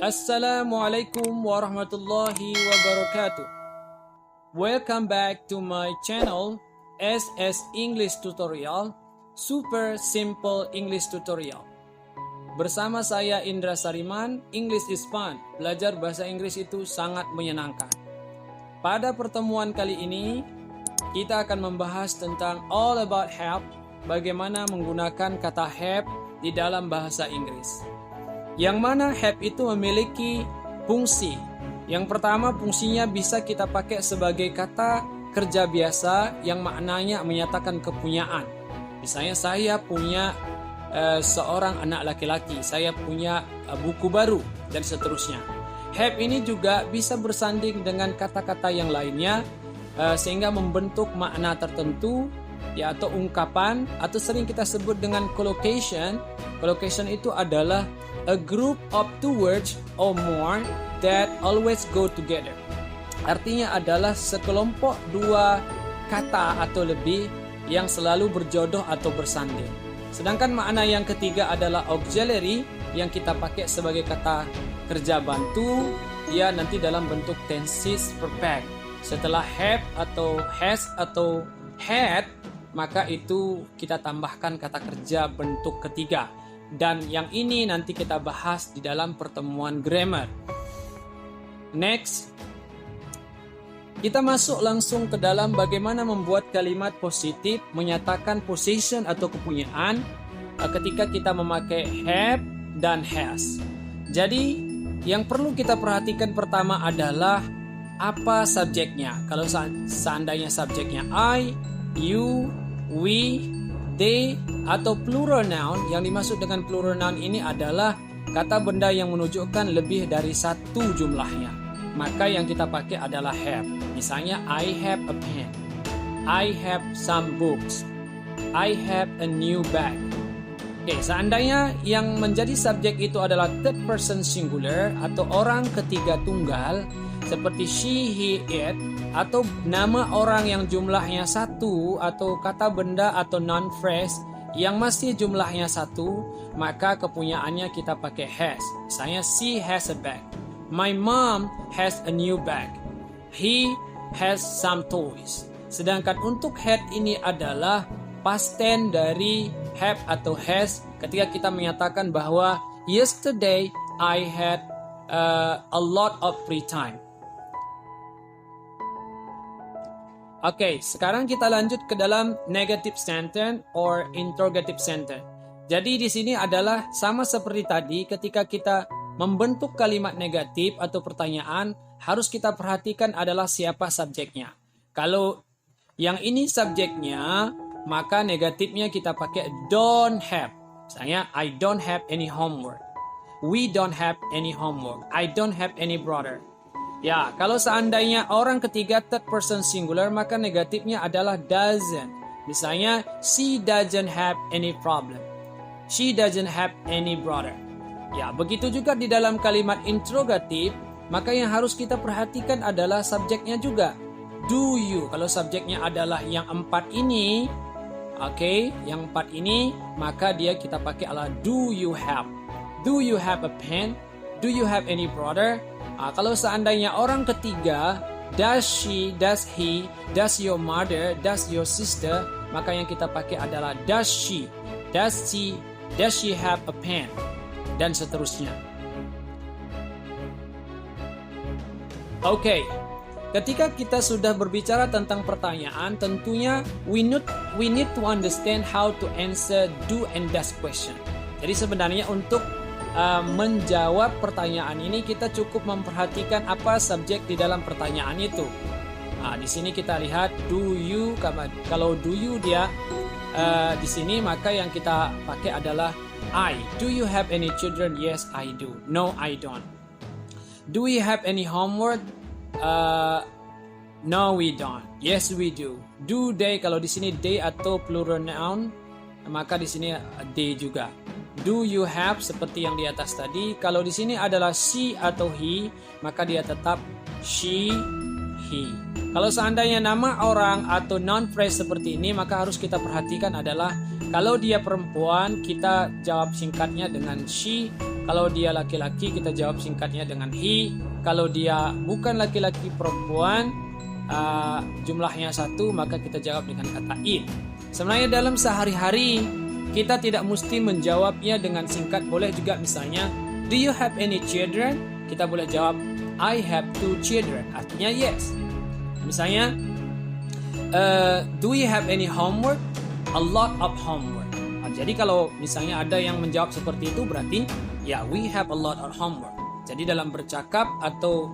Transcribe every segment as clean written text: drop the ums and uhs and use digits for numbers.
Assalamualaikum warahmatullahi wabarakatuh. Welcome back to my channel SS English Tutorial, Super Simple English Tutorial. Bersama saya Indra Sariman, English is fun. Belajar bahasa Inggris itu sangat menyenangkan. Pada pertemuan kali ini, kita akan membahas tentang all about have, bagaimana menggunakan kata have di dalam bahasa Inggris. Yang mana have itu memiliki fungsi. Yang pertama, fungsinya bisa kita pakai sebagai kata kerja biasa yang maknanya menyatakan kepunyaan. Misalnya saya punya seorang anak laki-laki, saya punya buku baru, dan seterusnya. Have ini juga bisa bersanding dengan kata-kata yang lainnya sehingga membentuk makna tertentu, ya, atau ungkapan, atau sering kita sebut dengan collocation. Collocation itu adalah a group of two words or more that always go together. Artinya adalah sekelompok dua kata atau lebih yang selalu berjodoh atau bersanding. Sedangkan makna yang ketiga adalah auxiliary yang kita pakai sebagai kata kerja bantu, dia nanti dalam bentuk tenses perfect. Setelah have atau has atau had, maka itu kita tambahkan kata kerja bentuk ketiga. Dan yang ini nanti kita bahas di dalam pertemuan grammar. Next, kita masuk langsung ke dalam bagaimana membuat kalimat positif menyatakan possession atau kepunyaan ketika kita memakai have dan has. Jadi, yang perlu kita perhatikan pertama adalah apa subjeknya. Kalau seandainya subjeknya I, you, we, they, atau plural noun, yang dimaksud dengan plural noun ini adalah kata benda yang menunjukkan lebih dari satu jumlahnya. Maka yang kita pakai adalah have. Misalnya, I have a pen, I have some books, I have a new bag. Oke, seandainya yang menjadi subjek itu adalah third person singular atau orang ketiga tunggal, seperti she, he, it, atau nama orang yang jumlahnya satu, atau kata benda atau non-phrase yang masih jumlahnya satu, maka kepunyaannya kita pakai has. Misalnya, she has a bag, my mom has a new bag, he has some toys. Sedangkan untuk had ini adalah past tense dari have atau has ketika kita menyatakan bahwa yesterday I had a lot of free time. Oke, sekarang kita lanjut ke dalam negative sentence or interrogative sentence. Jadi di sini adalah sama seperti tadi, ketika kita membentuk kalimat negatif atau pertanyaan, harus kita perhatikan adalah siapa subjeknya. Kalau yang ini subjeknya, maka negatifnya kita pakai don't have. Misalnya, I don't have any homework. We don't have any homework. I don't have any brother. Ya, kalau seandainya orang ketiga third person singular, maka negatifnya adalah doesn't. Misalnya, she doesn't have any problem. She doesn't have any brother. Ya, begitu juga di dalam kalimat interrogatif, maka yang harus kita perhatikan adalah subjeknya juga. Do you, kalau subjeknya adalah yang empat ini, oke, yang empat ini, maka dia kita pakai adalah do you have. Do you have a pen? Do you have any brother? Kalau seandainya orang ketiga, does she, does he, does your mother, does your sister, maka yang kita pakai adalah does she have a pen, dan seterusnya. Oke, ketika kita sudah berbicara tentang pertanyaan, tentunya we need to understand how to answer do and does question. Jadi sebenarnya untuk menjawab pertanyaan ini kita cukup memperhatikan apa subjek di dalam pertanyaan itu. Di sini kita lihat do you, kalau do you dia di sini, maka yang kita pakai adalah I. Do you have any children? Yes, I do. No, I don't. Do we have any homework? No, we don't. Yes, we do. Do they, kalau di sini they atau plural noun, maka di sini they juga. Do you have, seperti yang di atas tadi. Kalau di sini adalah she atau he, maka dia tetap she, he. Kalau seandainya nama orang atau non phrase seperti ini, maka harus kita perhatikan adalah Kalau dia perempuan, kita jawab singkatnya dengan she. Kalau dia laki-laki, kita jawab singkatnya dengan he. Kalau dia bukan laki-laki, perempuan, jumlahnya 1, maka kita jawab dengan kata it. Sebenarnya dalam sehari-hari kita tidak mesti menjawabnya dengan singkat. Boleh juga misalnya, do you have any children? Kita boleh jawab, I have 2 children. Artinya yes. Misalnya, do you have any homework? A lot of homework. Jadi kalau misalnya ada yang menjawab seperti itu, berarti ya, we have a lot of homework. Jadi dalam bercakap atau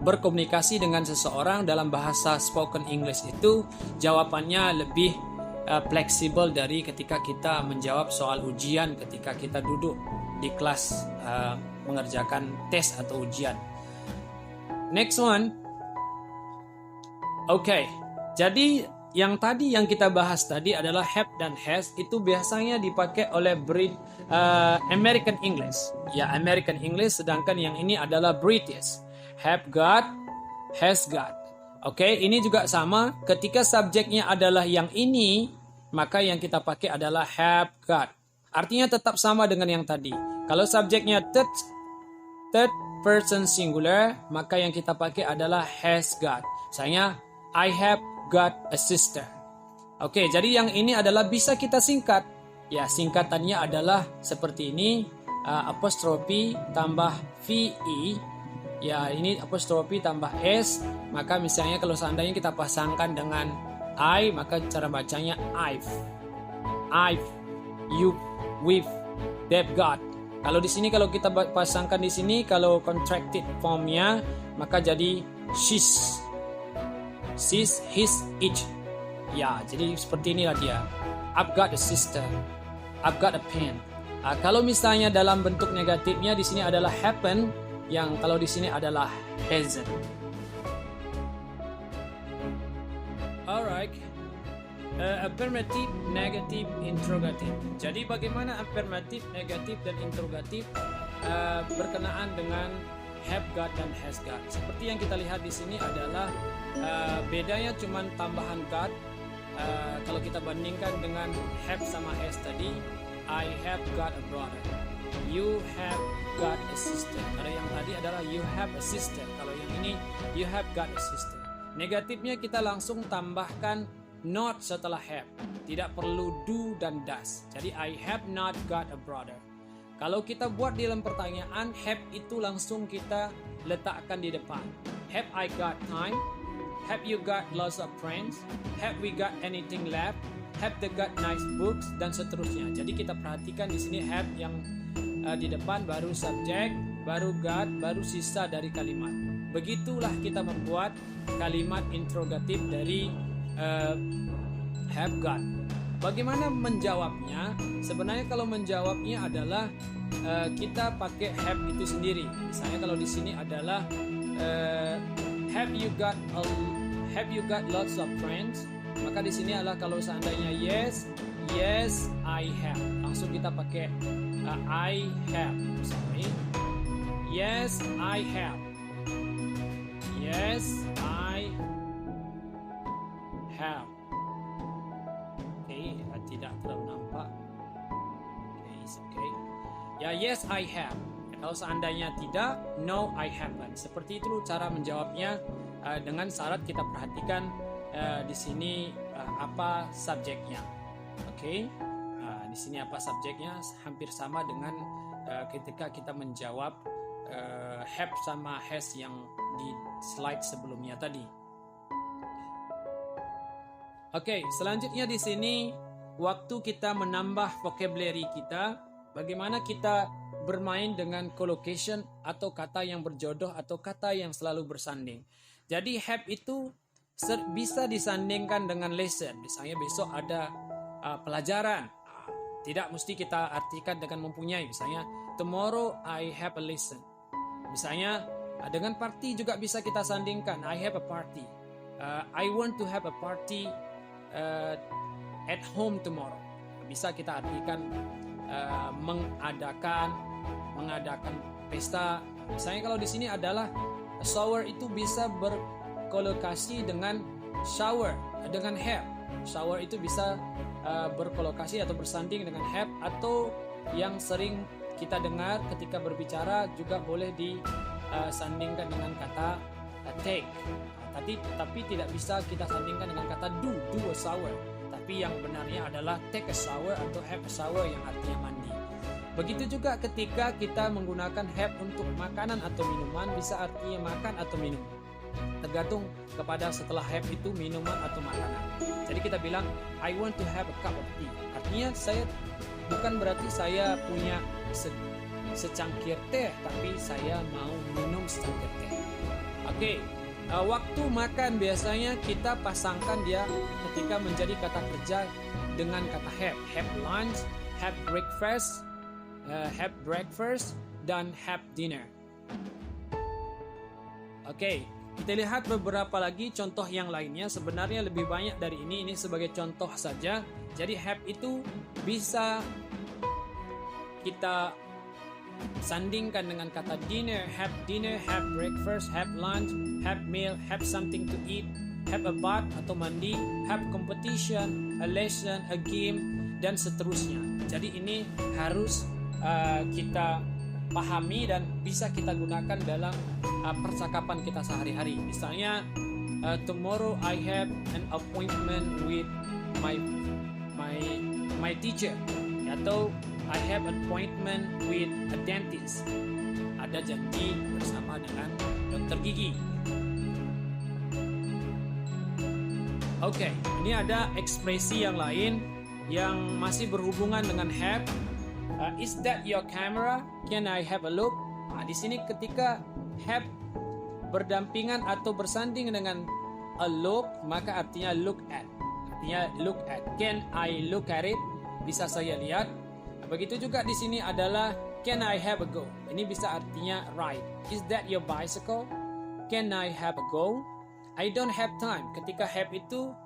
berkomunikasi dengan seseorang dalam bahasa spoken English itu, jawabannya lebih fleksibel dari ketika kita menjawab soal ujian ketika kita duduk di kelas mengerjakan tes atau ujian. Next one. Oke, jadi yang tadi yang kita bahas tadi adalah have dan has, itu biasanya dipakai oleh American English. Ya, American English, sedangkan yang ini adalah British. Have got, has got. Oke, ini juga sama. Ketika subjeknya adalah yang ini, maka yang kita pakai adalah have got. Artinya tetap sama dengan yang tadi. Kalau subjeknya third person singular, maka yang kita pakai adalah has got. Misalnya, I have got a sister. Oke, jadi yang ini adalah bisa kita singkat. Ya, singkatannya adalah seperti ini, apostrofi tambah VE. Ya, ini apostrofi tambah S. Maka misalnya kalau seandainya kita pasangkan dengan I, maka cara bacanya I've, you, we've, they've got. Kalau di sini, kalau kita pasangkan di sini, kalau contracted formnya, maka jadi she's, his, each. Ya, jadi seperti inilah dia. I've got a sister. I've got a pen. Kalau misalnya dalam bentuk negatifnya di sini adalah happen, yang kalau di sini adalah hasn't. Alright. Affirmative, negative, interrogative. Jadi bagaimana affirmative, negatif, dan interrogatif berkenaan dengan have got dan has got. Seperti yang kita lihat di sini adalah bedanya cuma tambahan got. Kalau kita bandingkan dengan have sama has tadi, I have got a brother, you have got a sister. Kalau yang tadi adalah you have a sister. Kalau yang ini you have got a sister. Negatifnya kita langsung tambahkan not setelah have. Tidak perlu do dan does. Jadi I have not got a brother. Kalau kita buat di dalam pertanyaan, have itu langsung kita letakkan di depan. Have I got time? Have you got lots of friends? Have we got anything left? Have they got nice books? Dan seterusnya. Jadi kita perhatikan di sini have yang di depan, baru subjek, baru got, baru sisa dari kalimat. Begitulah kita membuat kalimat interrogatif dari have got. Bagaimana menjawabnya? Sebenarnya kalau menjawabnya adalah kita pakai have itu sendiri. Misalnya kalau di sini adalah have you got lots of friends? Maka di sini adalah kalau seandainya yes, I have. Langsung kita pakai I have. Sorry. Yes, I have. Yes, I have. Tidak terlalu nampak. Okay. Ya, yes I have. Kalau seandainya tidak, no I haven't. Seperti itu cara menjawabnya, dengan syarat kita perhatikan di sini apa subjeknya. Oke. Di sini apa subjeknya, hampir sama dengan ketika kita menjawab have sama has yang di slide sebelumnya tadi. Oke, selanjutnya di sini waktu kita menambah vocabulary kita, bagaimana kita bermain dengan collocation atau kata yang berjodoh atau kata yang selalu bersanding. Jadi have itu bisa disandingkan dengan lesson. Misalnya besok ada pelajaran, tidak mesti kita artikan dengan mempunyai. Misalnya tomorrow I have a lesson. Misalnya dengan party juga bisa kita sandingkan. I have a party. I want to have a party at home tomorrow. Bisa kita artikan mengadakan pesta. Misalnya kalau di sini adalah shower, itu bisa berkolokasi dengan shower, dengan have. shower itu bisa berkolokasi atau bersanding dengan have, atau yang sering kita dengar ketika berbicara juga boleh disandingkan dengan kata take. Tapi tidak bisa kita sandingkan dengan kata do a shower. Tapi yang benarnya adalah take a shower atau have a shower yang artinya mandi. Begitu juga ketika kita menggunakan have untuk makanan atau minuman, bisa artinya makan atau minum. Tergantung kepada setelah have itu minuman atau makanan. Jadi kita bilang I want to have a cup of tea. Artinya bukan berarti saya punya secangkir teh, tapi saya mau minum secangkir teh. Oke. Waktu makan biasanya kita pasangkan dia ketika menjadi kata kerja dengan kata have. Have lunch, have breakfast, dan have dinner. Oke, kita lihat beberapa lagi contoh yang lainnya. Sebenarnya lebih banyak dari ini sebagai contoh saja. Jadi have itu bisa kita sandingkan dengan kata dinner, have breakfast, have lunch, have meal, have something to eat, have a bath atau mandi, have competition, a lesson, a game, dan seterusnya. Jadi ini harus kita pahami dan bisa kita gunakan dalam percakapan kita sehari-hari. Misalnya tomorrow I have an appointment with my teacher, atau I have an appointment with a dentist. Ada janji bersama dengan dokter gigi. Oke, ini ada ekspresi yang lain yang masih berhubungan dengan have. Is that your camera? Can I have a look? Nah, di sini ketika have berdampingan atau bersanding dengan a look, maka artinya look at. Artinya look at. Can I look at it? Bisa saya lihat. Begitu juga di sini adalah can I have a go? Ini bisa artinya ride. Is that your bicycle? Can I have a go? I don't have time. Ketika have itu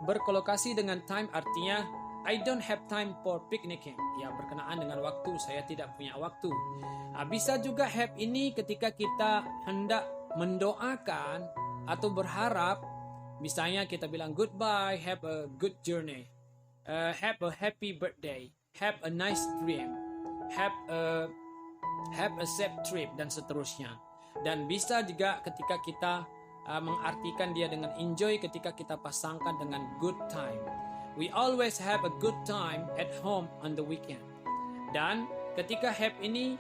berkolokasi dengan time, artinya I don't have time for picnicking. Ya, berkenaan dengan waktu, saya tidak punya waktu. Bisa juga have ini ketika kita hendak mendoakan atau berharap. Misalnya kita bilang goodbye, have a good journey. Have a happy birthday, have a nice dream, have a safe trip, dan seterusnya. Dan bisa juga ketika kita mengartikan dia dengan enjoy, ketika kita pasangkan dengan good time. We always have a good time at home on the weekend. Dan ketika have ini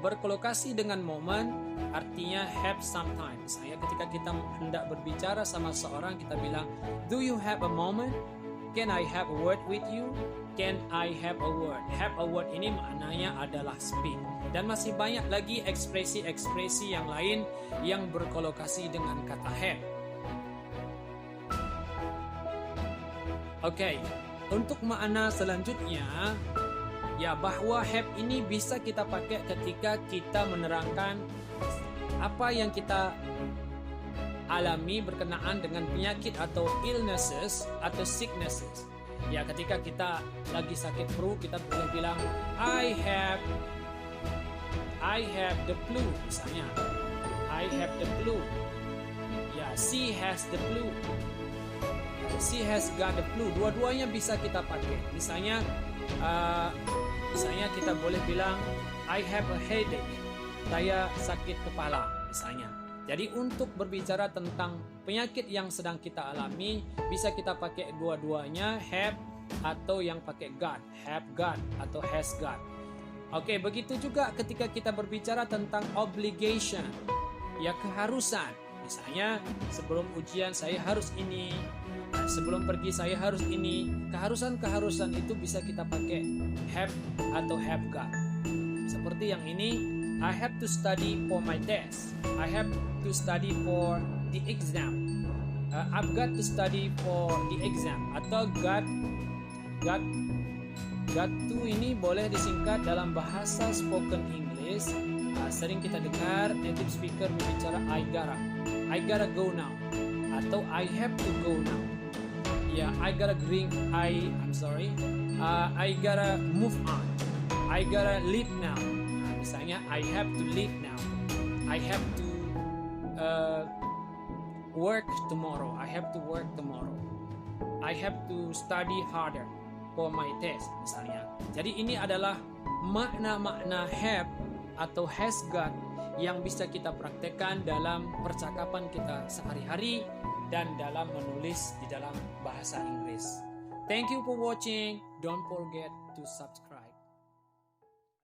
berkolokasi dengan momen, artinya have sometimes. Saya ketika kita hendak berbicara sama seorang, kita bilang, do you have a moment? Can I have a word with you? Can I have a word? Have a word ini maknanya adalah speak. Dan masih banyak lagi ekspresi-ekspresi yang lain yang berkolokasi dengan kata have. Oke, untuk makna selanjutnya, ya bahwa have ini bisa kita pakai ketika kita menerangkan apa yang kita alami berkenaan dengan penyakit atau illnesses atau sicknesses. Ya, ketika kita lagi sakit flu, kita boleh bilang I have the flu misalnya. I have the flu. Ya, she has the flu. She has got the flu. Dua-duanya bisa kita pakai. Misalnya kita boleh bilang I have a headache. Saya sakit kepala misalnya. Jadi untuk berbicara tentang penyakit yang sedang kita alami, bisa kita pakai dua-duanya, have atau yang pakai got, have got atau has got. Oke, begitu juga ketika kita berbicara tentang obligation, ya keharusan. Misalnya sebelum ujian saya harus ini, sebelum pergi saya harus ini. Keharusan-keharusan itu bisa kita pakai have atau have got. Seperti yang ini, I have to study for my test. I have to study for the exam. I've got to study for the exam. Atau got to ini boleh disingkat dalam bahasa spoken English. Sering kita dengar native speaker berbicara I gotta go now. Atau I have to go now. Ya, I gotta move on. I gotta leave now. Misalnya I have to leave now. I have to work tomorrow. I have to work tomorrow. I have to study harder for my test misalnya. Jadi ini adalah makna-makna have atau has got yang bisa kita praktekkan dalam percakapan kita sehari-hari dan dalam menulis di dalam bahasa Inggris. Thank you for watching. Don't forget to subscribe.